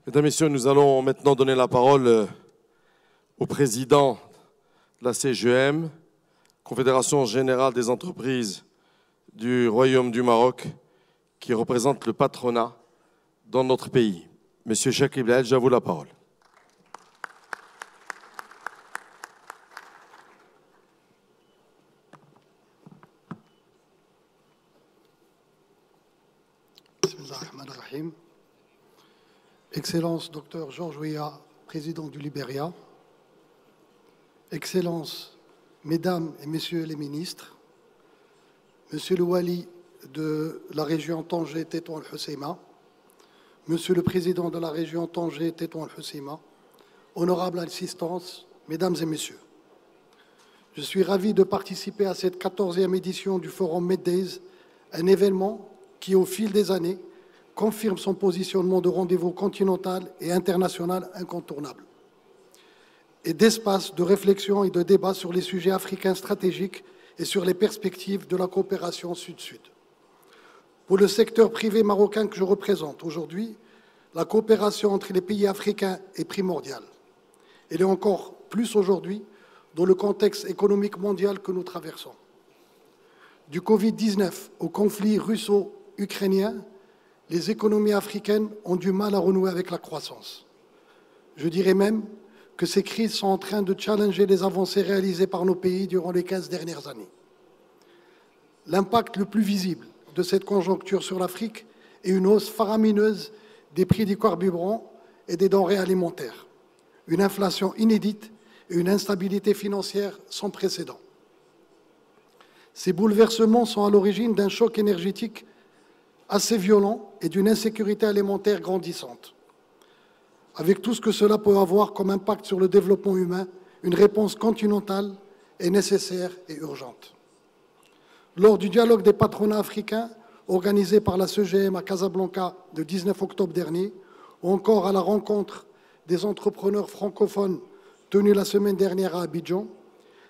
Mesdames, Messieurs, nous allons maintenant donner la parole au président de la CGEM, Confédération Générale des Entreprises du Royaume du Maroc, qui représente le patronat dans notre pays. Monsieur Chakib El Hadj, à vous la parole. Bismillahirrahmanirrahim. Excellence Dr Georges Weah, président du Libéria. Excellence, Mesdames et Messieurs les ministres, Monsieur le Wali de la région Tanger-Tétouan-el-Hoceima, Monsieur le Président de la région Tanger-Tétouan-el-Hoceima, honorable assistance, Mesdames et Messieurs. Je suis ravi de participer à cette 14e édition du Forum Meddays, un événement qui, au fil des années, confirme son positionnement de rendez-vous continental et international incontournable, et d'espace de réflexion et de débat sur les sujets africains stratégiques et sur les perspectives de la coopération sud-sud. Pour le secteur privé marocain que je représente aujourd'hui, la coopération entre les pays africains est primordiale. Elle est encore plus aujourd'hui dans le contexte économique mondial que nous traversons. Du Covid-19 au conflit russo-ukrainien, les économies africaines ont du mal à renouer avec la croissance. Je dirais même que ces crises sont en train de challenger les avancées réalisées par nos pays durant les 15 dernières années. L'impact le plus visible de cette conjoncture sur l'Afrique est une hausse faramineuse des prix des carburants et des denrées alimentaires, une inflation inédite et une instabilité financière sans précédent. Ces bouleversements sont à l'origine d'un choc énergétique assez violent et d'une insécurité alimentaire grandissante. Avec tout ce que cela peut avoir comme impact sur le développement humain, une réponse continentale est nécessaire et urgente. Lors du dialogue des patronats africains organisé par la CGM à Casablanca le 19 octobre dernier, ou encore à la rencontre des entrepreneurs francophones tenue la semaine dernière à Abidjan,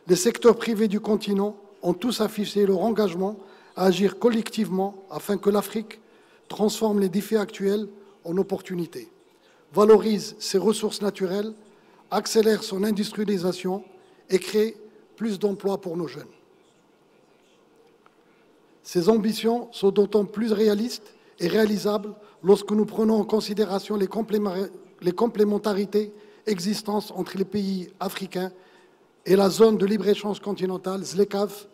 les secteurs privés du continent ont tous affiché leur engagement à agir collectivement afin que l'Afrique transforme les défis actuels en opportunités, valorise ses ressources naturelles, accélère son industrialisation et crée plus d'emplois pour nos jeunes. Ces ambitions sont d'autant plus réalistes et réalisables lorsque nous prenons en considération les complémentarités existantes entre les pays africains et la zone de libre-échange continentale, ZLECAf,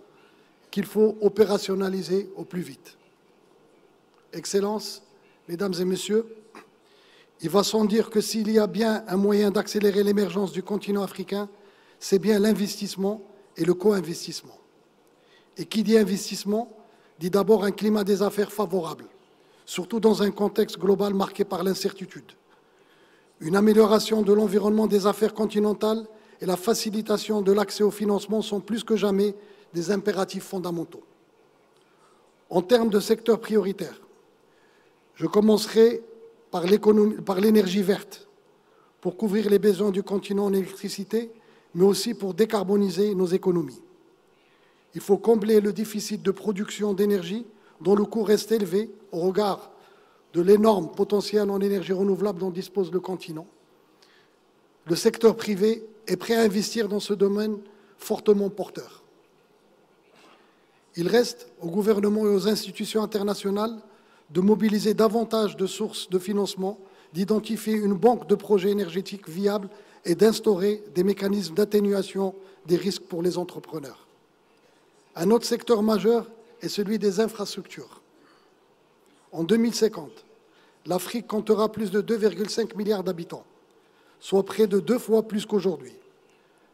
qu'il faut opérationnaliser au plus vite. Excellences, Mesdames et Messieurs, il va sans dire que s'il y a bien un moyen d'accélérer l'émergence du continent africain, c'est bien l'investissement et le co-investissement. Et qui dit investissement dit d'abord un climat des affaires favorable, surtout dans un contexte global marqué par l'incertitude. Une amélioration de l'environnement des affaires continentales et la facilitation de l'accès au financement sont plus que jamais des impératifs fondamentaux. En termes de secteurs prioritaires, je commencerai par l'énergie verte, pour couvrir les besoins du continent en électricité, mais aussi pour décarboniser nos économies. Il faut combler le déficit de production d'énergie dont le coût reste élevé au regard de l'énorme potentiel en énergie renouvelable dont dispose le continent. Le secteur privé est prêt à investir dans ce domaine fortement porteur. Il reste au gouvernement et aux institutions internationales de mobiliser davantage de sources de financement, d'identifier une banque de projets énergétiques viables et d'instaurer des mécanismes d'atténuation des risques pour les entrepreneurs. Un autre secteur majeur est celui des infrastructures. En 2050, l'Afrique comptera plus de 2,5 milliards d'habitants, soit près de 2 fois plus qu'aujourd'hui.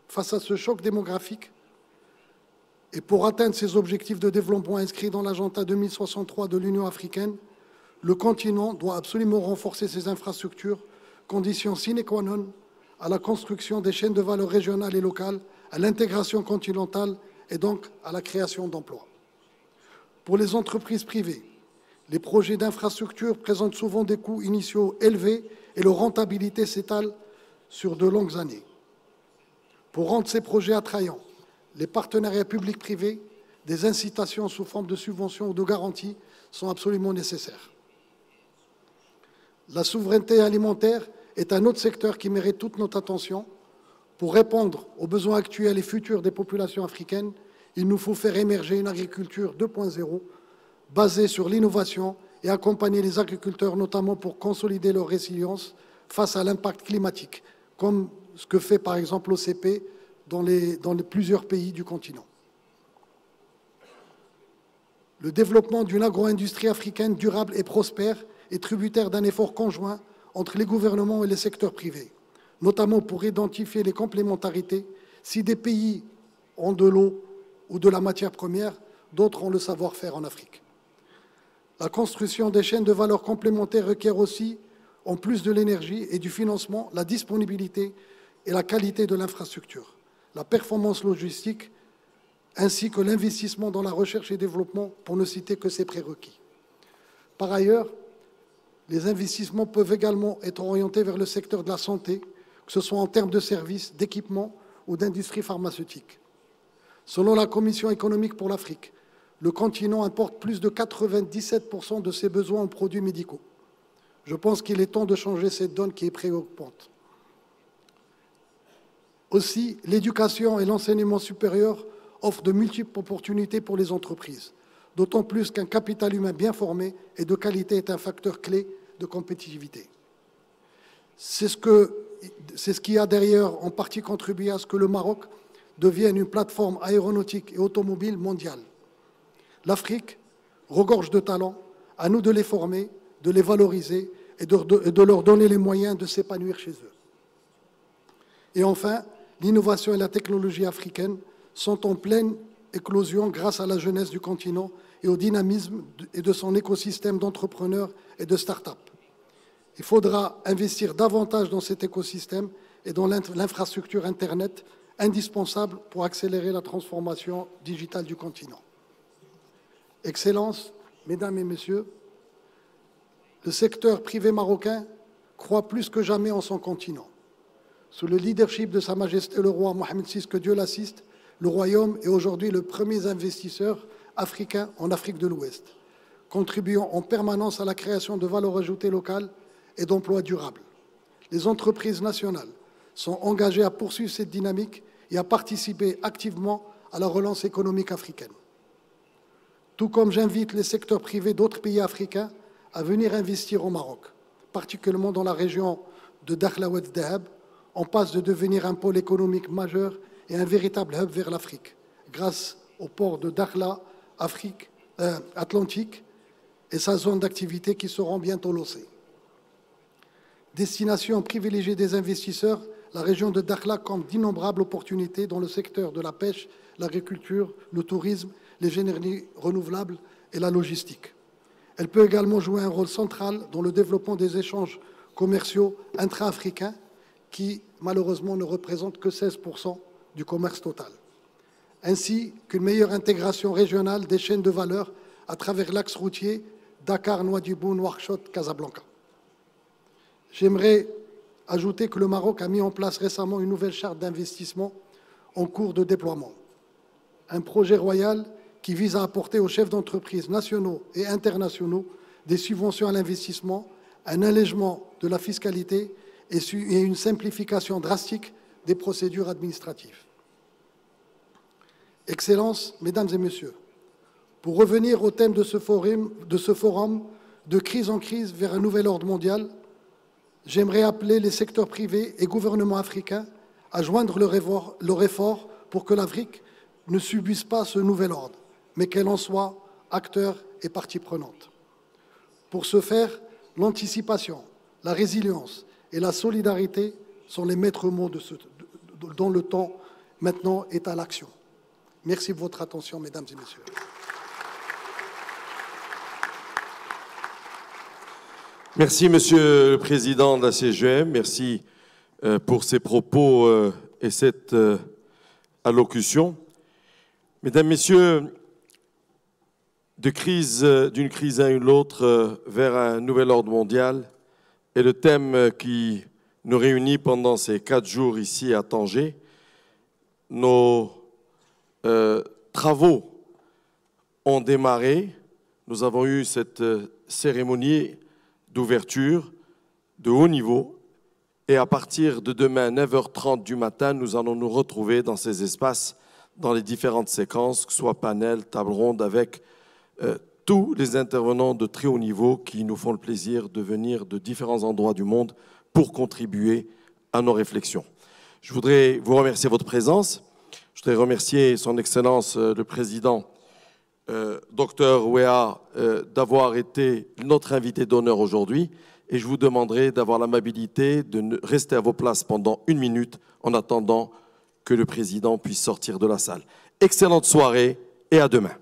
Face à ce choc démographique, et pour atteindre ces objectifs de développement inscrits dans l'agenda 2063 de l'Union africaine, le continent doit absolument renforcer ses infrastructures, condition sine qua non à la construction des chaînes de valeur régionales et locales, à l'intégration continentale et donc à la création d'emplois. Pour les entreprises privées, les projets d'infrastructure présentent souvent des coûts initiaux élevés et leur rentabilité s'étale sur de longues années. Pour rendre ces projets attrayants, les partenariats publics-privés, des incitations sous forme de subventions ou de garanties sont absolument nécessaires. La souveraineté alimentaire est un autre secteur qui mérite toute notre attention. Pour répondre aux besoins actuels et futurs des populations africaines, il nous faut faire émerger une agriculture 2.0 basée sur l'innovation et accompagner les agriculteurs, notamment pour consolider leur résilience face à l'impact climatique, comme ce que fait par exemple l'OCP dans plusieurs pays du continent. Le développement d'une agro-industrie africaine durable et prospère est tributaire d'un effort conjoint entre les gouvernements et les secteurs privés, notamment pour identifier les complémentarités. Si des pays ont de l'eau ou de la matière première, d'autres ont le savoir-faire en Afrique. La construction des chaînes de valeur complémentaires requiert aussi, en plus de l'énergie et du financement, la disponibilité et la qualité de l'infrastructure, la performance logistique, ainsi que l'investissement dans la recherche et développement, pour ne citer que ces prérequis. Par ailleurs, les investissements peuvent également être orientés vers le secteur de la santé, que ce soit en termes de services, d'équipements ou d'industrie pharmaceutique. Selon la Commission économique pour l'Afrique, le continent importe plus de 97% de ses besoins en produits médicaux. Je pense qu'il est temps de changer cette donne qui est préoccupante. Aussi, l'éducation et l'enseignement supérieur offrent de multiples opportunités pour les entreprises, d'autant plus qu'un capital humain bien formé et de qualité est un facteur clé de compétitivité. C'est ce qui a d'ailleurs en partie contribué à ce que le Maroc devienne une plateforme aéronautique et automobile mondiale. L'Afrique regorge de talents, à nous de les former, de les valoriser et de leur donner les moyens de s'épanouir chez eux. Et enfin, l'innovation et la technologie africaine sont en pleine éclosion grâce à la jeunesse du continent et au dynamisme de son écosystème d'entrepreneurs et de start-up. Il faudra investir davantage dans cet écosystème et dans l'infrastructure Internet indispensable pour accélérer la transformation digitale du continent. Excellences, Mesdames et Messieurs, le secteur privé marocain croit plus que jamais en son continent. Sous le leadership de Sa Majesté le roi Mohamed VI, que Dieu l'assiste, le Royaume est aujourd'hui le premier investisseur africain en Afrique de l'Ouest, contribuant en permanence à la création de valeur ajoutée locale et d'emplois durables. Les entreprises nationales sont engagées à poursuivre cette dynamique et à participer activement à la relance économique africaine. Tout comme j'invite les secteurs privés d'autres pays africains à venir investir au Maroc, particulièrement dans la région de Dakhla Oued Dahab, en passe de devenir un pôle économique majeur et un véritable hub vers l'Afrique, grâce au port de Dakhla Atlantique et sa zone d'activité qui seront bientôt lancées. Destination privilégiée des investisseurs, la région de Dakhla compte d'innombrables opportunités dans le secteur de la pêche, l'agriculture, le tourisme, les énergies renouvelables et la logistique. Elle peut également jouer un rôle central dans le développement des échanges commerciaux intra-africains qui, malheureusement, ne représentent que 16% du commerce total, ainsi qu'une meilleure intégration régionale des chaînes de valeur à travers l'axe routier Dakar-Nouadhibou-Nouakchott-Casablanca. J'aimerais ajouter que le Maroc a mis en place récemment une nouvelle charte d'investissement en cours de déploiement, un projet royal qui vise à apporter aux chefs d'entreprise nationaux et internationaux des subventions à l'investissement, un allègement de la fiscalité et une simplification drastique des procédures administratives. Excellences, Mesdames et Messieurs, pour revenir au thème de ce forum, de crise en crise vers un nouvel ordre mondial, j'aimerais appeler les secteurs privés et gouvernements africains à joindre leur effort pour que l'Afrique ne subisse pas ce nouvel ordre, mais qu'elle en soit acteur et partie prenante. Pour ce faire, l'anticipation, la résilience et la solidarité sont les maîtres mots dont le temps maintenant est à l'action. Merci de votre attention, Mesdames et Messieurs. Merci, Monsieur le Président de la CGM. Merci pour ces propos et cette allocution. Mesdames, Messieurs, d'une crise à une autre vers un nouvel ordre mondial est le thème qui nous réunit pendant ces 4 jours ici à Tanger. Nos travaux ont démarré. Nous avons eu cette cérémonie d'ouverture de haut niveau Et à partir de demain, 9h30 du matin, nous allons nous retrouver dans ces espaces, dans les différentes séquences, que ce soit panel, table ronde, avec tous les intervenants de très haut niveau qui nous font le plaisir de venir de différents endroits du monde pour contribuer à nos réflexions. Je voudrais vous remercier de votre présence. Je voudrais remercier son Excellence le Président, Dr Weah, d'avoir été notre invité d'honneur aujourd'hui. Et je vous demanderai d'avoir l'amabilité de rester à vos places pendant 1 minute en attendant que le Président puisse sortir de la salle. Excellente soirée et à demain.